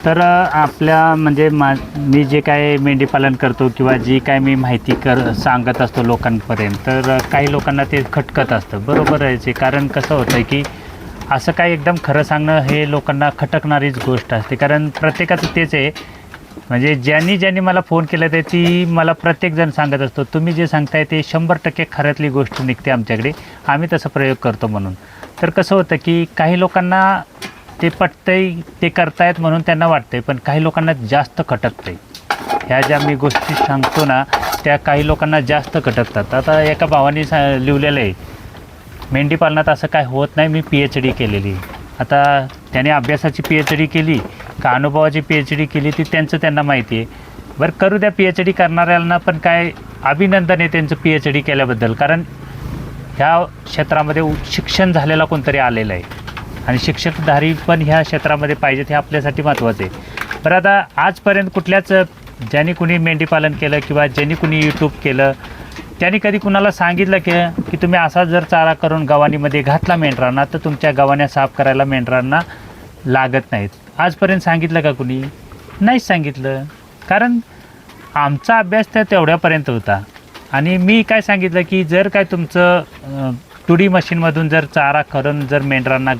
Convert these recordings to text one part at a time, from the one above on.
आपल्या म्हणजे मी जे काय मेंढीपालन करतो किंवा जी काय मी माहिती सांगत असतो लोकांपर्यंत, तर काही लोकांना ते खटकत असतं. बरोबर आहे ते, कारण कसं होतं आहे की असं काय एकदम खरं सांगणं हे लोकांना खटकणारीच गोष्ट असते. कारण प्रत्येकाचं तेच आहे, म्हणजे ज्यांनी मला फोन केला त्याची मला प्रत्येकजण सांगत असतो, तुम्ही जे सांगताय ते 100% खऱ्यातली गोष्ट निघते आमच्याकडे, आम्ही तसा प्रयोग करतो म्हणून. तर कसं होतं की काही लोकांना ते पटतंय, ते करतायत म्हणून त्यांना वाटतंय, पण काही लोकांना जास्त खटकतंय. ह्या ज्या मी गोष्टी सांगतो ना, त्या काही लोकांना जास्त खटकतात. आता एका भावाने लिहिलेलं आहे, मेंढीपालनात असं काय होत नाही, मी PhD केलेली. आता त्याने अभ्यासाची PhD केली का अनुभवाची PhD केली ती त्यांना माहिती आहे. बरं, करू द्या, PhD करणाऱ्यांना पण काय अभिनंदन आहे त्यांचं PhD केल्याबद्दल. कारण ह्या क्षेत्रामध्ये शिक्षण झालेला कोणतरी आलेलं आहे आणि शिक्षकधारी पण ह्या क्षेत्रामध्ये पाहिजेत, हे आपल्यासाठी महत्त्वाचं आहे. बरं, आता आजपर्यंत कुठल्याच ज्यांनी कुणी मेंढीपालन केलं किंवा ज्यांनी कुणी यूट्यूब केलं त्यांनी कधी कुणाला सांगितलं की तुम्ही असा जर चारा करून गव्हाणीमध्ये घातला मेंढरांना तर तुमच्या गव्हाण्या साफ करायला मेंढरांना लागत नाहीत? आजपर्यंत सांगितलं का कुणी? नाहीच सांगितलं. कारण आमचा अभ्यास तर तेवढ्यापर्यंत होता. आणि मी काय सांगितलं की जर काय तुमचं 2D मशीनमधून जर चारा करून जर मेंढरांना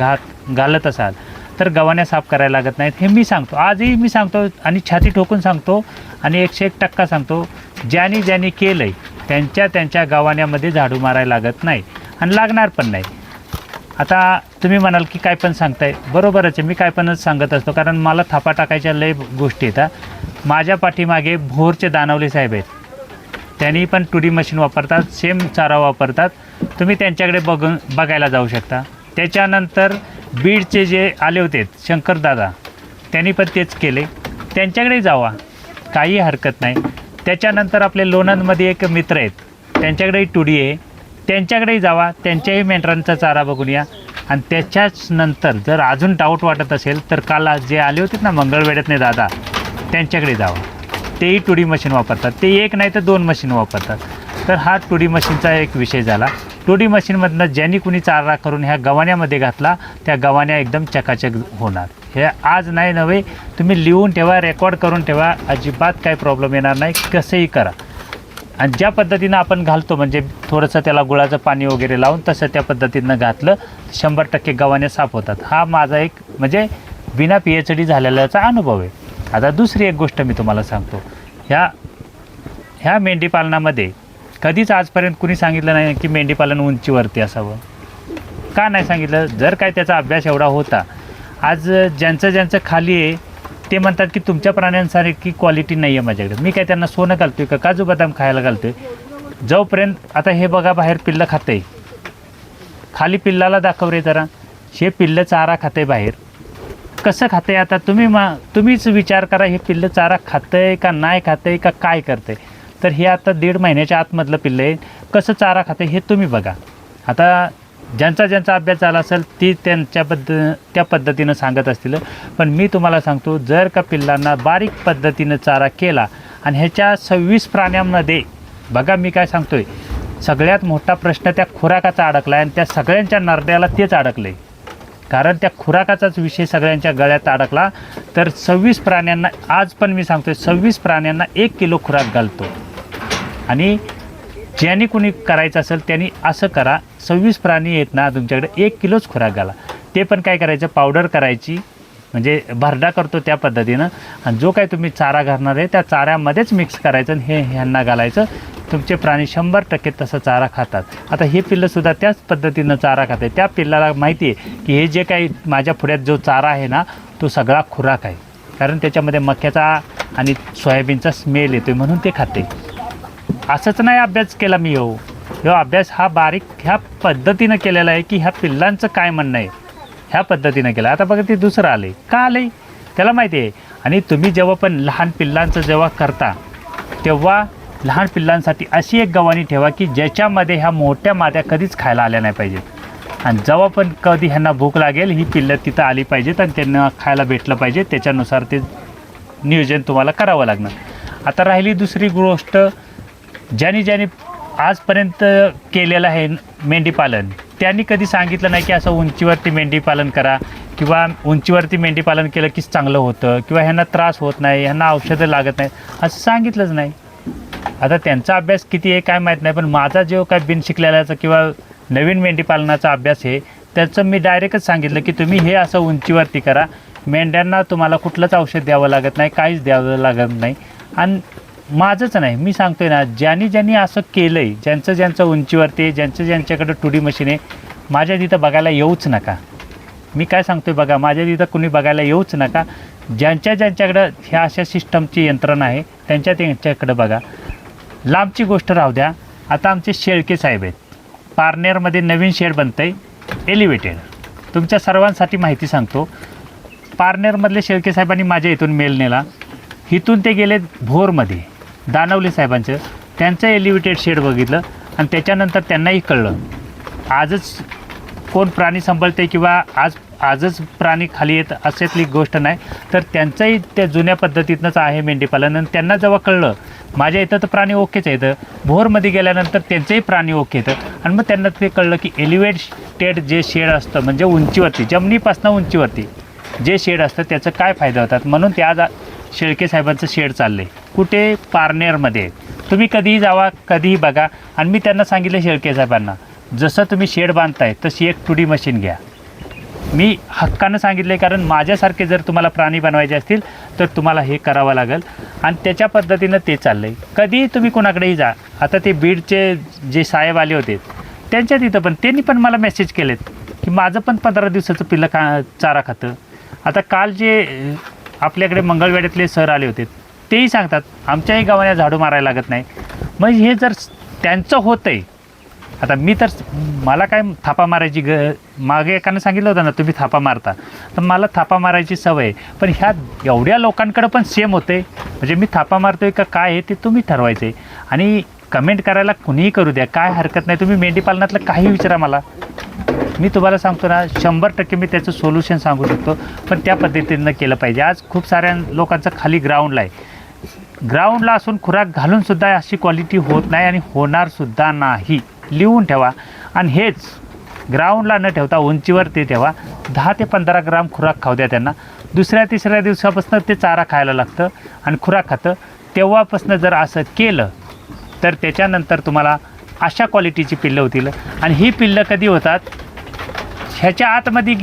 घालत असाल तर गव्हाण्या साफ करायला लागत नाहीत, हे मी सांगतो. आजही मी सांगतो आणि छाती ठोकून सांगतो आणि 101% सांगतो, ज्यांनी केलं आहे त्यांच्या गव्हाण्यामध्ये झाडू मारायला लागत नाही आणि लागणार पण नाही. आता तुम्ही म्हणाल की काय पण सांगताय, बरोबरच आहे, मी काय पणच सांगत असतो, कारण मला थापा टाकायच्या लय गोष्टी येतात. माझ्या पाठीमागे भोरचे दानवले साहेब आहेत, त्यांनी पण 2D मशीन वापरतात, सेम चारा वापरतात. तुम्ही त्यांच्याकडे बघायला जाऊ शकता. त्याच्यानंतर बीडचे जे आले होते शंकरदादा, त्यांनी पण तेच केले, त्यांच्याकडे जावा, काही हरकत नाही. त्याच्यानंतर आपले लोणंदमध्ये एक मित्र आहेत, त्यांच्याकडेही 2D आहे, त्यांच्याकडेही जावा, त्यांच्याही मेंढरांचा चारा बघून या. आणि त्याच्याच नंतर जर अजून डाऊट वाटत असेल तर काल जे आले होते ना मंगळवेढ्यातले दादा, त्यांच्याकडे जावा, तेही 2D मशीन वापरतात. ते एक नाही तर 2 मशीन वापरतात. तर हा 2D मशीनचा एक विषय झाला. 2D मशीनमधनं ज्यांनी कुणी चारा करून ह्या गव्हाण्यामध्ये घातला त्या गव्हाण्या एकदम चकाचक होणार. हे आज नाही नव्हे, तुम्ही लिहून ठेवा, रेकॉर्ड करून ठेवा, अजिबात काही प्रॉब्लेम येणार नाही, कसंही करा. आणि ज्या पद्धतीनं आपण घालतो, म्हणजे थोडंसं त्याला गुळाचं पाणी वगैरे लावून तसं त्या पद्धतीनं घातलं 100% गव्हाण्या साफ होतात. हा माझा एक म्हणजे बिना PhD झालेल्याचा अनुभव आहे. आता दुसरी एक गोष्ट मी तुम्हाला सांगतो, ह्या मेंढीपालनामध्ये कधीच आजपर्यंत कुणी सांगितलं नाही की मेंढीपालन उंचीवरती असावं. का नाही सांगितलं? जर काय त्याचा अभ्यास एवढा होता, आज ज्यांचं खाली आहे ते म्हणतात की तुमच्या प्राण्यांसारखी क्वालिटी नाही आहे माझ्याकडे. मी काय त्यांना सोनं घालतो आहे का काजू बदाम खायला घालतो आहे? जोपर्यंत आता हे बघा, बाहेर पिल्लं खातं आहे, खाली पिल्लाला दाखव रे जरा, हे पिल्लं चारा खातं आहे बाहेर, कसं खातं आहे? आता तुम्हीच विचार करा, हे पिल्लं चारा खातं आहे का नाही खातं आहे का काय करतं आहे? तर हे आता 1.5 महिन्याच्या आतमधलं पिल्लं आहे, कसं चारा खातं आहे हे तुम्ही बघा. आता ज्यांचा अभ्यास झाला असेल ती त्या पद्धतीनं सांगत असतील. पण मी तुम्हाला सांगतो, जर का पिल्लांना बारीक पद्धतीनं चारा केला आणि ह्याच्या 26 प्राण्यांमध्ये बघा, मी काय सांगतो आहे, सगळ्यात मोठा प्रश्न त्या खुराकाचा अडकला आहे आणि त्या सगळ्यांच्या नरड्याला तेच अडकलं आहे. कारण त्या खुराकाचाच विषय सगळ्यांच्या गळ्यात अडकला. तर 26 प्राण्यांना, आज पण मी सांगतो आहे, 26 प्राण्यांना 1 किलो खुराक घालतो. आणि ज्यांनी कुणी करायचं असेल त्यांनी असं करा, 26 प्राणी आहेत ना तुमच्याकडे, 1 किलोच खुराक घाला. ते पण काय करायचं, पावडर करायची, म्हणजे भरडा करतो त्या पद्धतीनं, आणि जो काय तुम्ही चारा घालणार आहे त्या चाऱ्यामध्येच मिक्स करायचं आणि हे ह्यांना घालायचं. तुमचे प्राणी 100% तसं चारा खातात. आता हे पिल्लंसुद्धा त्याच पद्धतीनं चारा खाते. त्या पिल्लाला माहिती आहे की हे जे काही माझ्या पुढ्यात जो चारा आहे ना तो सगळा खुराक आहे, कारण त्याच्यामध्ये मक्याचा आणि सोयाबीनचा स्मेल येतो म्हणून ते खाते. असंच नाही अभ्यास केला मी, ह्यो अभ्यास हा बारीक ह्या पद्धतीनं केलेला आहे की ह्या पिल्लांचं काय म्हणणं आहे ह्या पद्धतीनं केलं. आता बघा, ते दुसरं आले का आले त्याला माहिती आहे. आणि तुम्ही जेव्हा पण लहान पिल्लांचं जेव्हा करता तेव्हा लहान पिल्लांसाठी अशी एक गव्हाणी ठेवा की ज्याच्यामध्ये ह्या मोठ्या माद्या कधीच खायला आल्या नाही पाहिजेत. आणि जेव्हा पण कधी ह्यांना भूक लागेल ही पिल्लं तिथं आली पाहिजेत आणि त्यांना खायला भेटलं पाहिजे. त्याच्यानुसार ते नियोजन तुम्हाला करावं लागणार. आता राहिली दुसरी गोष्ट, ज्यांनी आजपर्यंत केलेलं आहे मेंढीपालन, त्यांनी कधी सांगितलं नाही की असं उंचीवरती मेंढीपालन करा किंवा उंचीवरती मेंढीपालन केलं की चांगलं होतं किंवा ह्यांना त्रास होत नाही, ह्यांना औषधं लागत नाही असं सांगितलंच नाही. आता त्यांचा अभ्यास किती आहे काय माहीत नाही, पण माझा जो काय बिन शिकलेल्याचा किंवा नवीन मेंढीपालनाचा अभ्यास आहे त्याचं मी डायरेक्टच सांगितलं की तुम्ही हे असं उंचीवरती करा. मेंढ्यांना तुम्हाला कुठलंच औषध द्यावं लागत नाही, काहीच द्यावं लागत नाही. आणि माझंच नाही, मी सांगतोय ना, ज्यांनी असं केलं आहे, ज्यांचं उंचीवरती आहे, ज्यांच्याकडं टुडी मशीन आहे, माझ्या तिथं बघायला येऊच नका. मी काय सांगतोय बघा, माझ्या तिथं कुणी बघायला येऊच नका. ज्यांच्याकडं ह्या अशा सिस्टमची यंत्रणा आहे त्यांच्याकडं बघा. लांबची गोष्ट राहू द्या, आता आमचे शेळके साहेब आहेत, पारनेरमध्ये नवीन शेड बनतं आहे एलिव्हेटेड. तुमच्या सर्वांसाठी माहिती सांगतो, पारनेरमधले शेळके साहेबांनी माझ्या इथून मेल नेला. इथून ते गेले भोरमध्ये दानवले साहेबांचं, त्यांचं एलिव्हेटेड शेड बघितलं आणि त्याच्यानंतर त्यांनाही कळलं आजच कोण प्राणी सांभाळते किंवा आजच प्राणी खाली येत अशातली गोष्ट नाही, तर त्यांचंही त्या जुन्या पद्धतीतनंच आहे मेंढीपालन. आणि त्यांना जेव्हा कळलं माझ्या इथं तर प्राणी ओकेच येतं, भोरमध्ये गेल्यानंतर त्यांचंही प्राणी ओके येतं. आणि मग त्यांना ते कळलं की एलिव्हेटेड जे शेड असतं म्हणजे उंचीवरती, जमिनीपासून उंचीवरती जे शेड असतं त्याचं काय फायदा होतात. म्हणून ते आज शेळके साहेबांचं शेड चाललं आहे कुठे, पारनेरमध्ये. तुम्ही कधीही जावा, कधीही बघा. आणि मी त्यांना सांगितलं शेळके साहेबांना, जसं तुम्ही शेड बांधताय तशी एक टुडी मशीन घ्या. मी हक्कानं सांगितलं आहे, कारण माझ्यासारखे जर तुम्हाला प्राणी बनवायचे असतील तर तुम्हाला हे करावं लागेल. आणि त्याच्या पद्धतीनं ते चाललं आहे. कधीही तुम्ही कोणाकडेही जा, आता ते बीडचे जे साहेब आले होते त्यांच्या तिथं पण त्यांनी पण मला मेसेज केलेत की माझं पण 15 दिवसाचं पिल्लं चारा खातं. आता काल जे आपल्याकडे मंगळवेढ्यातले सर आले होते तेही सांगतात आमच्याही गावाला झाडू मारायला लागत नाही. मग हे जर त्यांचं होतं आहे, आता मी तर मला काय थापा मारायची मागे एकानं सांगितलं होतं ना तुम्ही थापा मारता, तर मला थापा मारायची सवय आहे. पण ह्या एवढ्या लोकांकडं पण सेम होते, म्हणजे मी थापा मारतो आहे का काय आहे ते तुम्ही ठरवायचं आहे. आणि कमेंट करायला कुणीही करू द्या, काय हरकत नाही. तुम्ही मेंढीपालनातलं काही विचारा मला, मी तुम्हाला सांगतो ना 100% मी त्याचं सोल्युशन सांगू शकतो. पण त्या पद्धतीनं केलं पाहिजे. आज खूप साऱ्या लोकांचं खाली ग्राउंडला आहे, ग्राउंडला असून खुराक घालूनसुद्धा अशी क्वालिटी होत नाही आणि होणारसुद्धा नाही. लिहून ठेवा. आणि हेच ग्राउंडला न ठेवता उंचीवर ते ठेवा. 10 ते 15 ग्राम खुराक खाऊ द्या त्यांना. दुसऱ्या तिसऱ्या दिवसापासून ते चारा खायला लागतं आणि खुराक खातं. तेव्हापासून जर असं केलं तर त्याच्यानंतर तुम्हाला अशा क्वालिटीची पिल्लं होतील. आणि ही पिल्लं कधी होतात, ह्याच्या आतमध्ये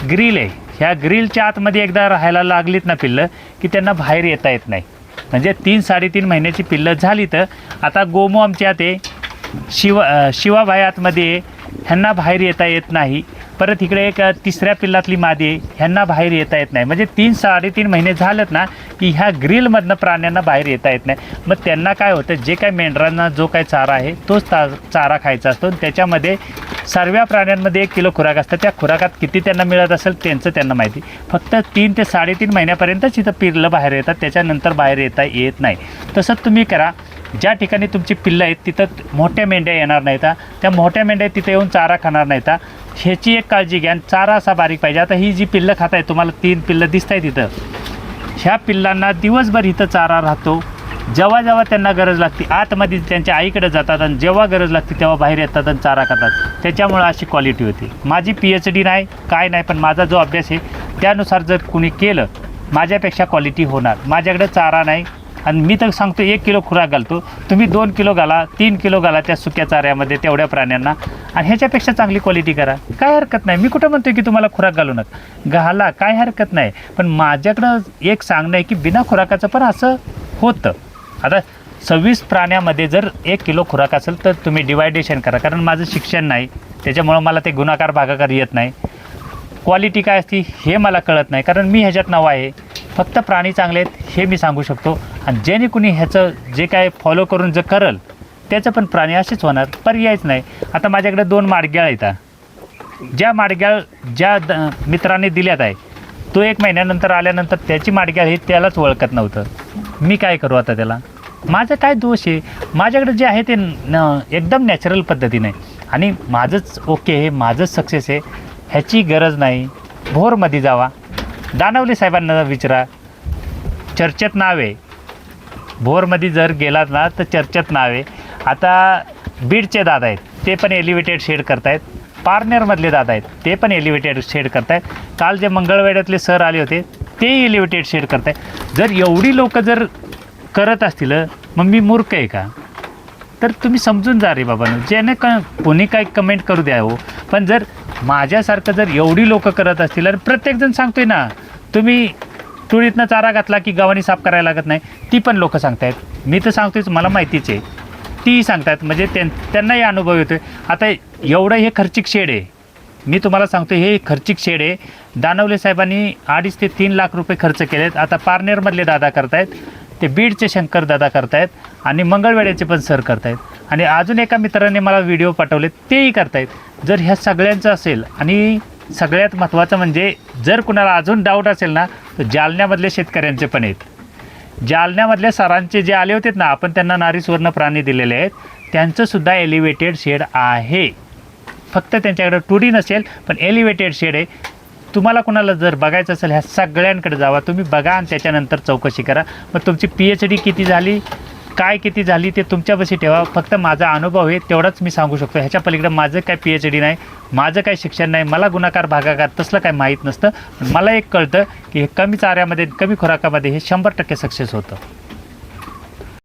ग्रिल आहे, ह्या ग्रिलच्या आतमध्ये एकदा राहायला लागलीत ना पिल्लं की त्यांना बाहेर येता येत नाही. म्हणजे 3-3.5 महिन्याची पिल्लं झाली तर आता गोमू आमच्या ते शिवाभाई आतमध्ये, ह्यांना बाहेर येता येत नाही. परत इकडे एक तिसऱ्या पिल्लातली मादी आहे, ह्यांना बाहेर येता येत नाही. म्हणजे 3-3.5 महिने झालेत ना की ह्या ग्रिलमधनं प्राण्यांना बाहेर येता येत नाही. मग त्यांना काय होतं, जे काय मेंढरांना जो काय चारा आहे तोच चारा खायचा असतो. त्याच्यामध्ये सर्व प्राण्यांमध्ये 1 किलो खुराक असतं. त्या खुराकात किती त्यांना मिळत असेल त्यांचं त्यांना माहिती. फक्त 3 ते 3.5 महिन्यापर्यंतच इथं पिल्लं बाहेर येतात, त्याच्यानंतर बाहेर येता येत नाही. तसंच तुम्ही करा. ज्या ठिकाणी तुमची पिल्लं आहेत तिथं मोठ्या मेंढ्या येणार नाहीत, त्या मोठ्या मेंढ्या तिथे येऊन चारा खाणार नाहीत. ह्याची एक काळजी घ्या. चारा असा बारीक पाहिजे. आता ही जी पिल्लं खात आहे, तुम्हाला 3 पिल्लं दिसत आहेत इथं, ह्या पिल्लांना दिवसभर इथं चारा राहतो. जेव्हा जेव्हा त्यांना गरज लागते आतमध्ये त्यांच्या आईकडे जातात आणि जेव्हा गरज लागते तेव्हा बाहेर येतात आणि चारा खातात. त्याच्यामुळं अशी क्वालिटी होती. माझी PhD नाही काय नाही, पण माझा जो अभ्यास आहे त्यानुसार जर कुणी केलं माझ्यापेक्षा क्वालिटी होणार. माझ्याकडे चारा नाही आणि मी तर सांगतो 1 किलो खुराक घालतो, तुम्ही 2 किलो घाला, 3 किलो घाला त्या सुक्या चाऱ्यामध्ये तेवढ्या प्राण्यांना, आणि ह्याच्यापेक्षा चांगली क्वालिटी करा. काय हरकत नाही. मी कुठं म्हणतो की तुम्हाला खुराक घालू नका, घाला, काय हरकत नाही. पण माझ्याकडं एक सांगणं आहे की बिना खुराकाचं पण असं होतं. आता 26 प्राण्यामध्ये जर 1 किलो खुराक असेल तर तुम्ही डिवायडेशन करा. कारण माझं शिक्षण नाही त्याच्यामुळं मला ते गुणाकार भागाकार येत नाही. क्वालिटी काय असते हे मला कळत नाही, कारण मी ह्याच्यात नवा आहे. फक्त प्राणी चांगले आहेत हे मी सांगू शकतो. आणि ज्याने कुणी ह्याचं जे काय फॉलो करून जर करल त्याचं पण प्राणी असेच होणार, पर्यायच नाही. आता माझ्याकडे 2 माडग्याळ येतात. ज्या माडग्याळ ज्या मित्राने दिल्यात आहे तो 1 महिन्यानंतर आल्यानंतर त्याची माडग्याळ हे त्यालाच ओळखत नव्हतं. मी काय करू आता त्याला? माझं काय दोष आहे? माझ्याकडे जे आहे ते एकदम नॅचरल पद्धतीने आणि माझंच ओके आहे, माझंच सक्सेस आहे. ह्याची गरज नाही. भोरमध्ये जावा, दानवले साहेबांना विचारा, चर्चेत नाव आहे. भोरमध्ये जर गेलात ना तर चर्चेत नाव आहे. आता बीडचे दादा आहेत ते पण एलिव्हेटेड शेड करतायत. पारनेरमधले दादा आहेत ते पण एलिव्हेटेड शेड करतायत. काल जे मंगळवेढ्यातले सर आले होते ते एलिव्हेटेड शेड करतायत. जर एवढी लोक जर करत असतील मग मी मूर्ख आहे का? तर तुम्ही समजून जा रे बाबांनो. ज्याने कोणी काही कमेंट करू द्या हो, पण जर माझ्यासारखं जर एवढी लोक करत असतील आणि प्रत्येकजण सांगतोय ना तुम्ही तुळीतनं चारा घातला की गव्हाणी साफ करायला लागत नाही, ती पण लोक सांगतायत. मी तर सांगतोयच, मला माहितीच आहे, तीही सांगतात. म्हणजे त्यांनाही अनुभव येतो आहे. आता एवढं हे खर्चिक शेड आहे, मी तुम्हाला सांगतो हे खर्चिक शेड आहे. दानवले साहेबांनी 2.5 ते 3 लाख रुपये खर्च केलेत. आता पारनेरमधले दादा करतायत, ते बीडचे शंकर दादा करतायत आणि मंगळवेढ्याचे पण सर करतायत आणि अजून एका मित्राने मला व्हिडिओ पाठवले तेही करतायत. जर ह्या सगळ्यांचं असेल आणि सगळ्यात महत्त्वाचं म्हणजे जर कुणाला अजून डाऊट असेल ना तर जालन्यामधले शेतकऱ्यांचे पण आहेत. जालन्यामधल्या सरांचे जे आले होते ना, आपण त्यांना नारी सुवर्ण प्राणी दिलेले आहेत, त्यांचंसुद्धा एलिव्हेटेड शेड आहे. फक्त त्यांच्याकडे 2D नसेल पण एलिव्हेटेड शेड आहे. तुम्हाला कुणाला जर बघायचं असेल ह्या सगळ्यांकडे जावा, तुम्ही बघा आणि त्याच्यानंतर चौकशी करा. मग तुमची PhD किती झाली, काय किती झाली ते तुमच्यापाशी ठेवा. फक्त माझा अनुभव आहे तेवढाच मी सांगू शकतो. ह्याच्या पलीकडे माझं काय PhD नाही, माझं काय शिक्षण नाही, मला गुणाकार भागाकार तसलं काय माहीत नसतं. पण मला एक कळतं की हे कमी चाऱ्यामध्ये कमी खुराकामध्ये हे 100% सक्सेस होतं.